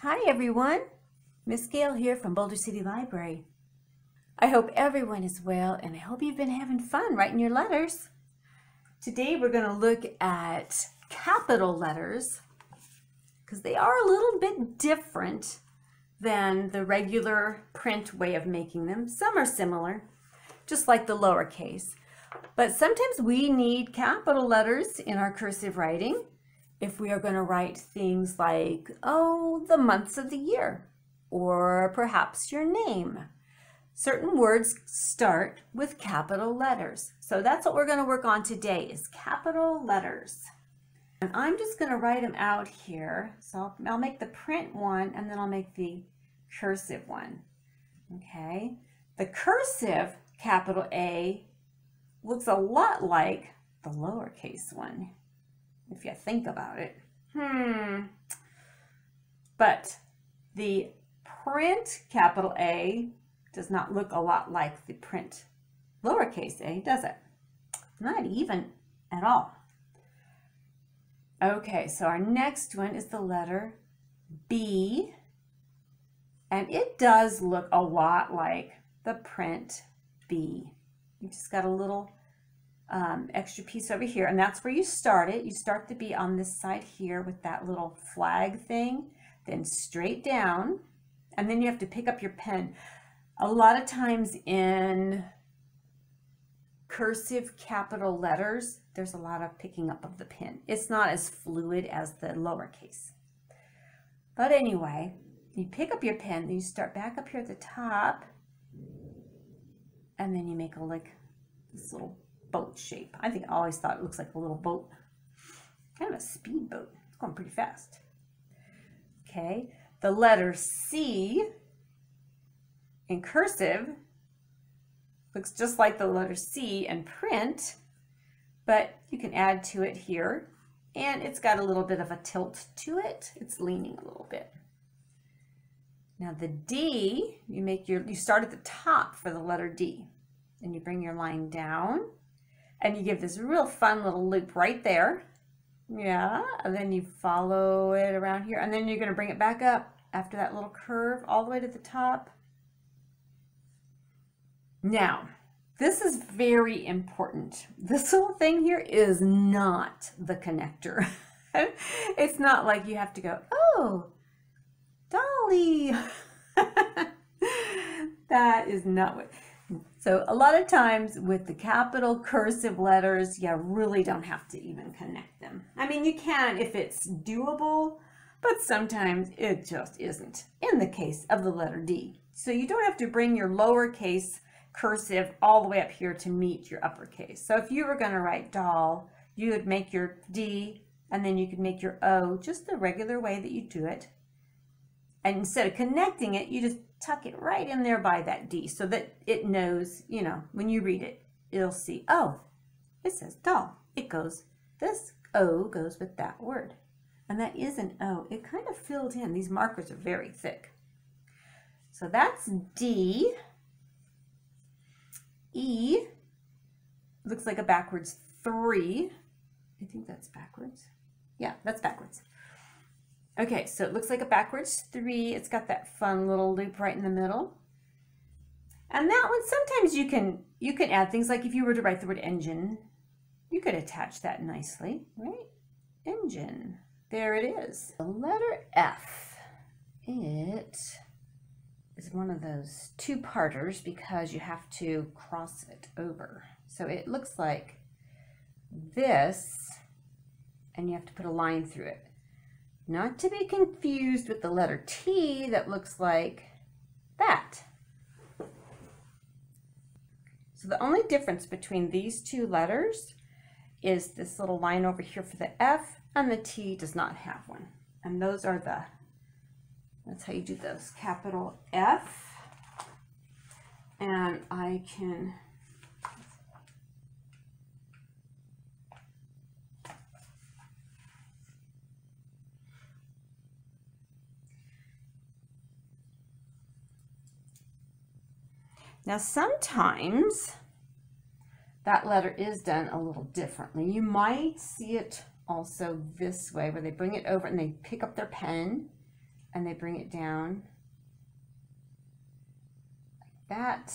Hi everyone, Miss Gayle here from Boulder City Library. I hope everyone is well and I hope you've been having fun writing your letters. Today we're going to look at capital letters because they are a little bit different than the regular print way of making them. Some are similar, just like the lowercase. But sometimes we need capital letters in our cursive writing if we are going to write things like, oh, the months of the year, or perhaps your name. Certain words start with capital letters. So that's what we're going to work on today is capital letters. And I'm just going to write them out here. So I'll make the print one and then I'll make the cursive one. Okay. The cursive capital A looks a lot like the lowercase one, if you think about it. But the print capital A does not look a lot like the print lowercase a, does it? Not even at all. Okay, so our next one is the letter B, and it does look a lot like the print B. You just got a little extra piece over here, and that's where you start it. You start the B on this side here with that little flag thing, then straight down, and then you have to pick up your pen. A lot of times in cursive capital letters, there's a lot of picking up of the pen. It's not as fluid as the lowercase. But anyway, you pick up your pen, then you start back up here at the top, and then you make this little boat shape. I always thought it looks like a little boat, kind of a speedboat. It's going pretty fast. Okay, the letter C in cursive looks just like the letter C in print, but you can add to it here, and it's got a little bit of a tilt to it. It's leaning a little bit. Now the D, you start at the top for the letter D, and you bring your line down, and you give this real fun little loop right there. Yeah, and then you follow it around here, and then you're going to bring it back up after that little curve all the way to the top. Now, this is very important. This little thing here is not the connector. It's not like you have to go, oh, Dolly. That is not what. So a lot of times with the capital cursive letters, you really don't have to even connect them. I mean, you can if it's doable, but sometimes it just isn't in the case of the letter D. So you don't have to bring your lowercase cursive all the way up here to meet your uppercase. So if you were going to write doll, you would make your D and then you could make your O just the regular way that you do it. And instead of connecting it, you just tuck it right in there by that D so that it knows, when you read it, it'll see, oh, it says doll. This O goes with that word. And that is an O. It kind of filled in. These markers are very thick. So that's D. E looks like a backwards 3. I think that's backwards. Yeah, that's backwards. Okay, so it looks like a backwards 3. It's got that fun little loop right in the middle. And that one, sometimes you can add things like if you were to write the word engine, you could attach that nicely, right? Engine. There it is. The letter F. It is one of those two-parters because you have to cross it over. So it looks like this, and you have to put a line through it. Not to be confused with the letter T that looks like that. So the only difference between these two letters is this little line over here for the F, and the T does not have one. And those are that's how you do those. Capital F, and I can now sometimes that letter is done a little differently. You might see it also this way where they bring it over and they pick up their pen and they bring it down like that.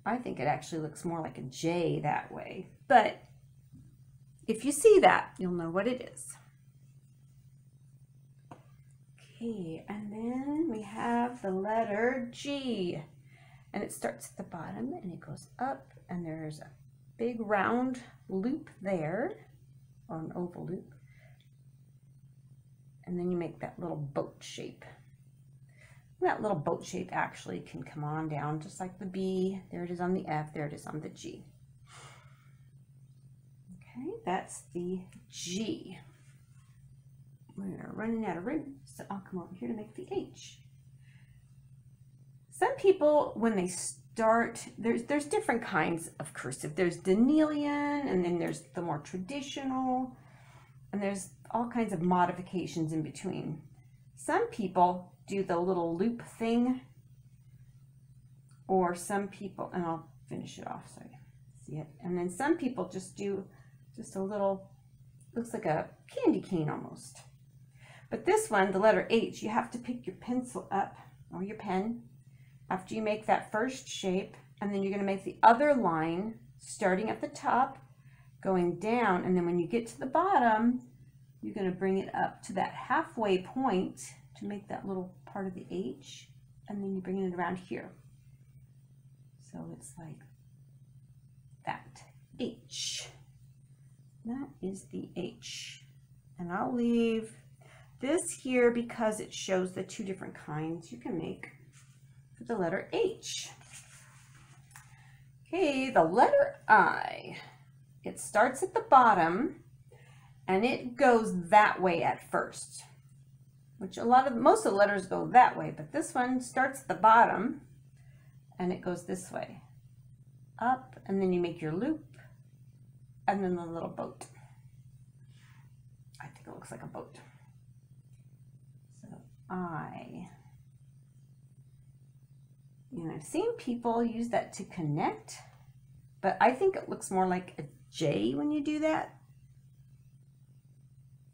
I think it actually looks more like a J that way, but if you see that, you'll know what it is. Okay, and then we have the letter G, and it starts at the bottom and it goes up, and there's a big round loop there, or an oval loop, and then you make that little boat shape. That little boat shape actually can come on down just like the B. There it is on the F, there it is on the G. Okay, that's the G. We're running out of room, so I'll come over here to make the H. Some people, when they start, there's different kinds of cursive. There's Danielian, and then there's the more traditional, and there's all kinds of modifications in between. Some people do the little loop thing, or some people, and I'll finish it off so you see it, and then some people just do just a little, looks like a candy cane almost. But this one, the letter H, you have to pick your pencil up, or your pen, after you make that first shape, and then you're going to make the other line starting at the top, going down, and then when you get to the bottom, you're going to bring it up to that halfway point to make that little part of the H, and then you bring it around here. So it's like that, H. That is the H. And I'll leave this here because it shows the two different kinds you can make for the letter H. Okay, the letter I. It starts at the bottom and it goes that way at first, which most of the letters go that way, but this one starts at the bottom and it goes this way, up, and then you make your loop, and then the little boat. I think it looks like a boat. So I. And I've seen people use that to connect, but I think it looks more like a J when you do that.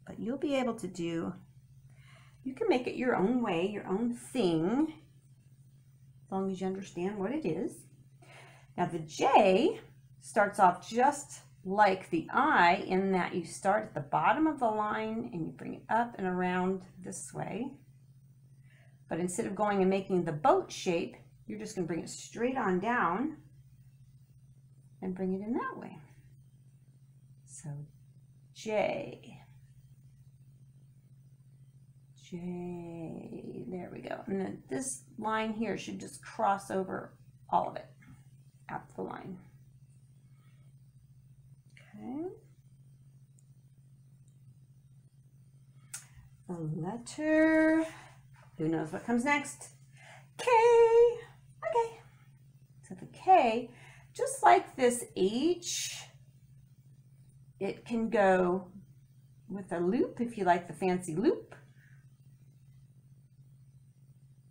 But you'll be able to do, you can make it your own way, your own thing, as long as you understand what it is. Now the J starts off just like the I in that you start at the bottom of the line and you bring it up and around this way. But instead of going and making the boat shape, you're just going to bring it straight on down and bring it in that way. So J, J, there we go. And then this line here should just cross over all of it at the line. Okay. The letter, who knows what comes next? K. Okay. So the K, just like this H, it can go with a loop if you like the fancy loop.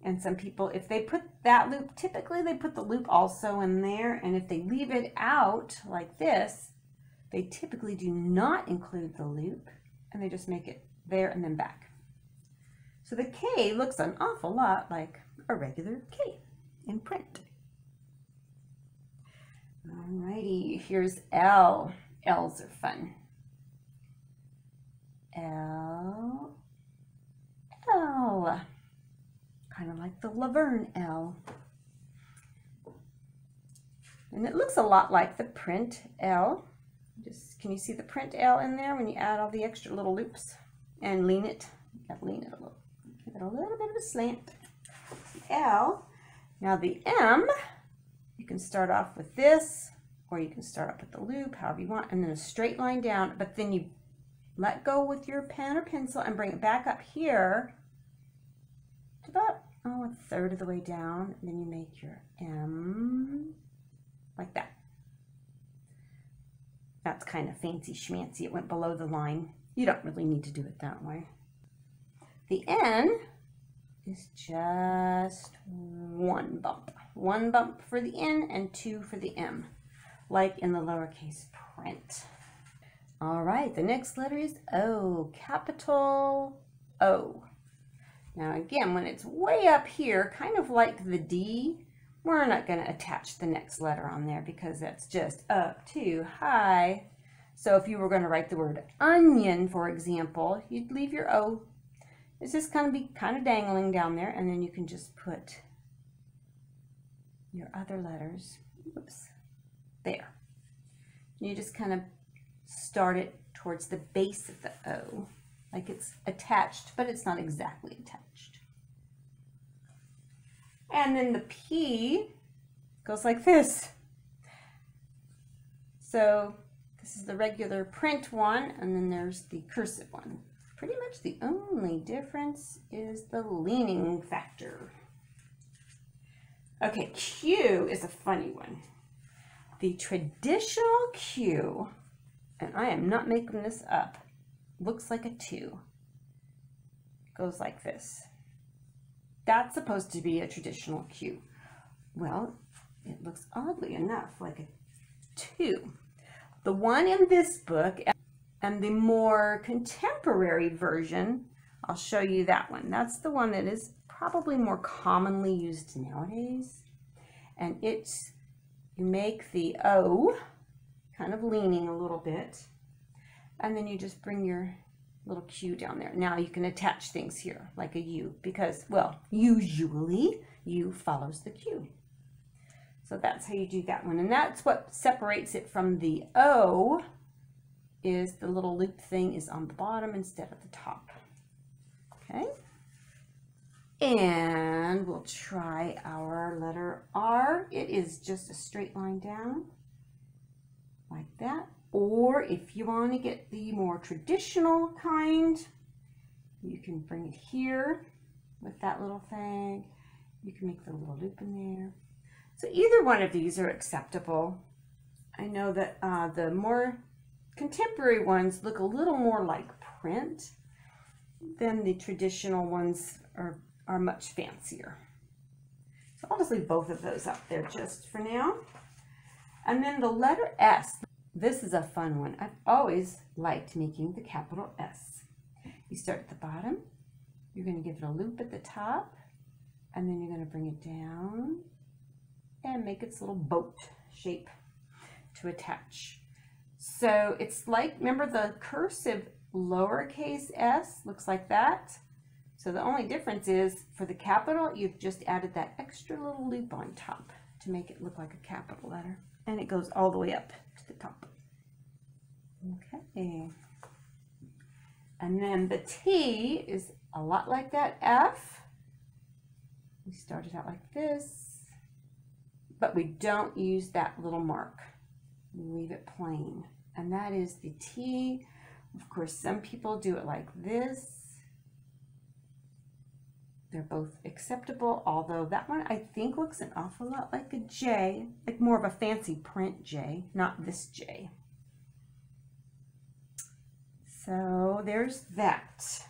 And some people, if they put that loop, typically they put the loop also in there. And if they leave it out like this, they typically do not include the loop, and they just make it there and then back. So the K looks an awful lot like a regular K in print. Alrighty, here's L. L's are fun. L, L. Kind of like the Laverne L. And it looks a lot like the print L. Just, can you see the print L in there when you add all the extra little loops and lean it? You gotta lean it a little. Give it a little bit of a slant. L. Now the M, you can start off with this, or you can start off with the loop, however you want, and then a straight line down, but then you let go with your pen or pencil and bring it back up here to about, a third of the way down, and then you make your M like that. That's kind of fancy schmancy. It went below the line. You don't really need to do it that way. The N is just one bump. One bump for the N and two for the M, like in the lowercase print. All right, the next letter is O, capital O. Now again, when it's way up here, kind of like the D, we're not going to attach the next letter on there because that's just up too high. So if you were going to write the word onion, for example, you'd leave your O. It's just going to be kind of dangling down there, and then you can just put your other letters, oops, there. You just kind of start it towards the base of the O, like it's attached, but it's not exactly attached. And then the P goes like this. So this is the regular print one, and then there's the cursive one. Pretty much the only difference is the leaning factor. Okay, Q is a funny one. The traditional Q, and I am not making this up, looks like a 2. Goes like this. That's supposed to be a traditional Q. Well, it looks oddly enough like a 2. The one in this book and the more contemporary version, I'll show you that one. That's the one that is probably more commonly used nowadays. And it's, you make the O kind of leaning a little bit, and then you just bring your little Q down there. Now you can attach things here like a U because, well, usually U follows the Q. So that's how you do that one. And that's what separates it from the O, is the little loop thing is on the bottom instead of the top. Okay. And we'll try our letter R. It is just a straight line down like that. Or if you want to get the more traditional kind, you can bring it here with that little thing. You can make the little loop in there. So either one of these are acceptable. I know that the more contemporary ones look a little more like print than the traditional ones are much fancier. So I'll just leave both of those up there just for now. And then the letter S. This is a fun one. I've always liked making the capital S. You start at the bottom, you're going to give it a loop at the top, and then you're going to bring it down and make its little boat shape to attach. So it's like, remember the cursive lowercase s looks like that? So the only difference is for the capital, you've just added that extra little loop on top to make it look like a capital letter. And it goes all the way up to the top. Okay. And then the T is a lot like that F. We started out like this, but we don't use that little mark. We leave it plain. And that is the T. Of course, some people do it like this. They're both acceptable, although that one I think looks an awful lot like a J, like more of a fancy print J, not this J. So there's that.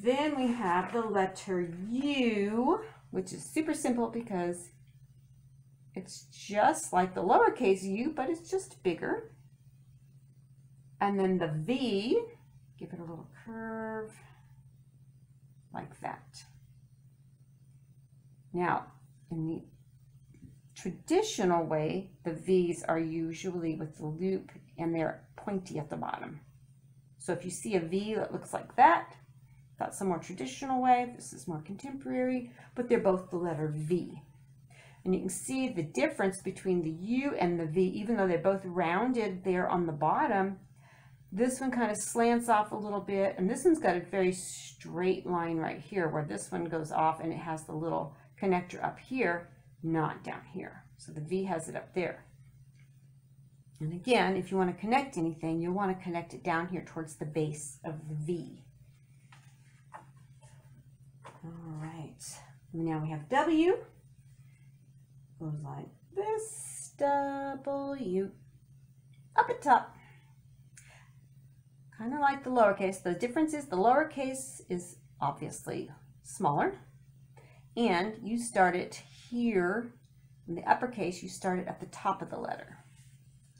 Then we have the letter U, which is super simple because it's just like the lowercase u, but it's just bigger. And then the V, give it a little curve like that. Now, in the traditional way, the V's are usually with the loop and they're pointy at the bottom. So if you see a V that looks like that, that's a more traditional way. This is more contemporary, but they're both the letter V. And you can see the difference between the U and the V, even though they're both rounded there on the bottom. This one kind of slants off a little bit, and this one's got a very straight line right here, where this one goes off and it has the little connector up here, not down here. So the V has it up there. And again, if you want to connect anything, you'll want to connect it down here towards the base of the V. All right, now we have W. Goes like this, W, up at top. Kind of like the lowercase. The difference is the lowercase is obviously smaller, and you start it here. In the uppercase, you start it at the top of the letter.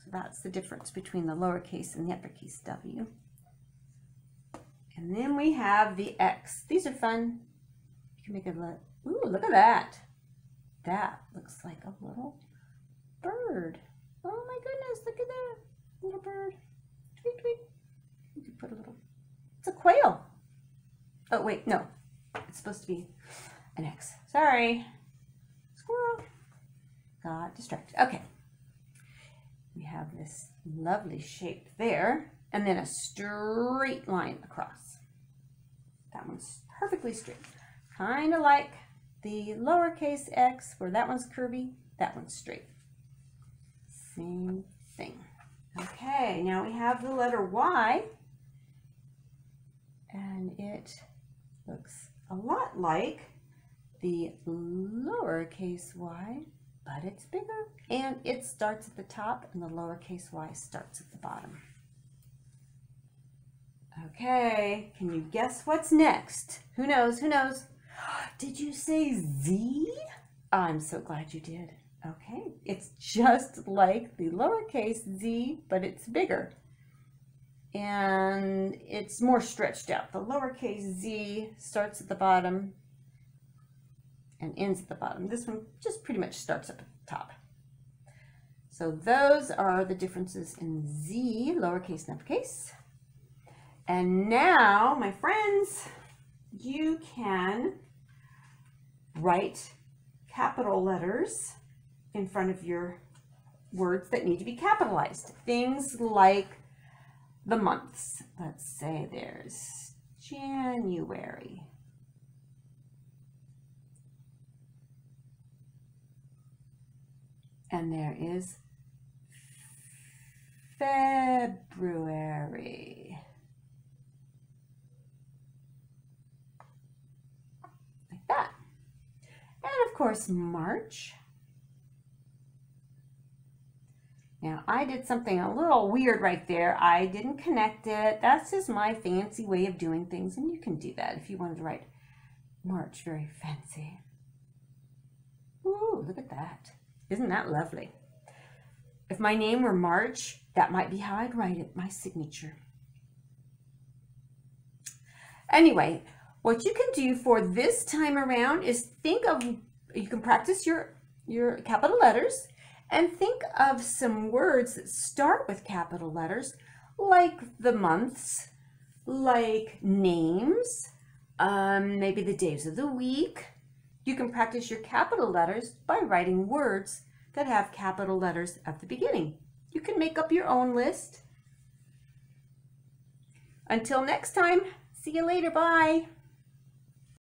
So that's the difference between the lowercase and the uppercase W. And then we have the X. These are fun. You can make a little, ooh, look at that. That looks like a little bird. Oh my goodness, look at that little bird. Tweet, tweet. You could put a little, it's a quail. Oh wait, no, it's supposed to be an X. Sorry, squirrel. Got distracted. Okay, we have this lovely shape there, and then a straight line across. That one's perfectly straight, kind of like the lowercase x, where that one's curvy, that one's straight. Same thing. Okay, now we have the letter Y, and it looks a lot like the lowercase y, but it's bigger, and it starts at the top, and the lowercase y starts at the bottom. Okay, can you guess what's next? Who knows? Who knows? Did you say Z? I'm so glad you did. Okay, it's just like the lowercase z, but it's bigger. And it's more stretched out. The lowercase z starts at the bottom and ends at the bottom. This one just pretty much starts up at the top. So those are the differences in Z, lowercase and uppercase. And now, my friends, you can write capital letters in front of your words that need to be capitalized. Things like the months. Let's say there's January. And there is February. Like that. And of course, March. Now, I did something a little weird right there. I didn't connect it. That's just my fancy way of doing things, and you can do that if you wanted to write March very fancy. Ooh, look at that. Isn't that lovely? If my name were March, that might be how I'd write it, my signature. Anyway, what you can do for this time around is think of, you can practice your capital letters, and think of some words that start with capital letters, like the months, like names, maybe the days of the week. You can practice your capital letters by writing words that have capital letters at the beginning. You can make up your own list. Until next time, see you later, bye.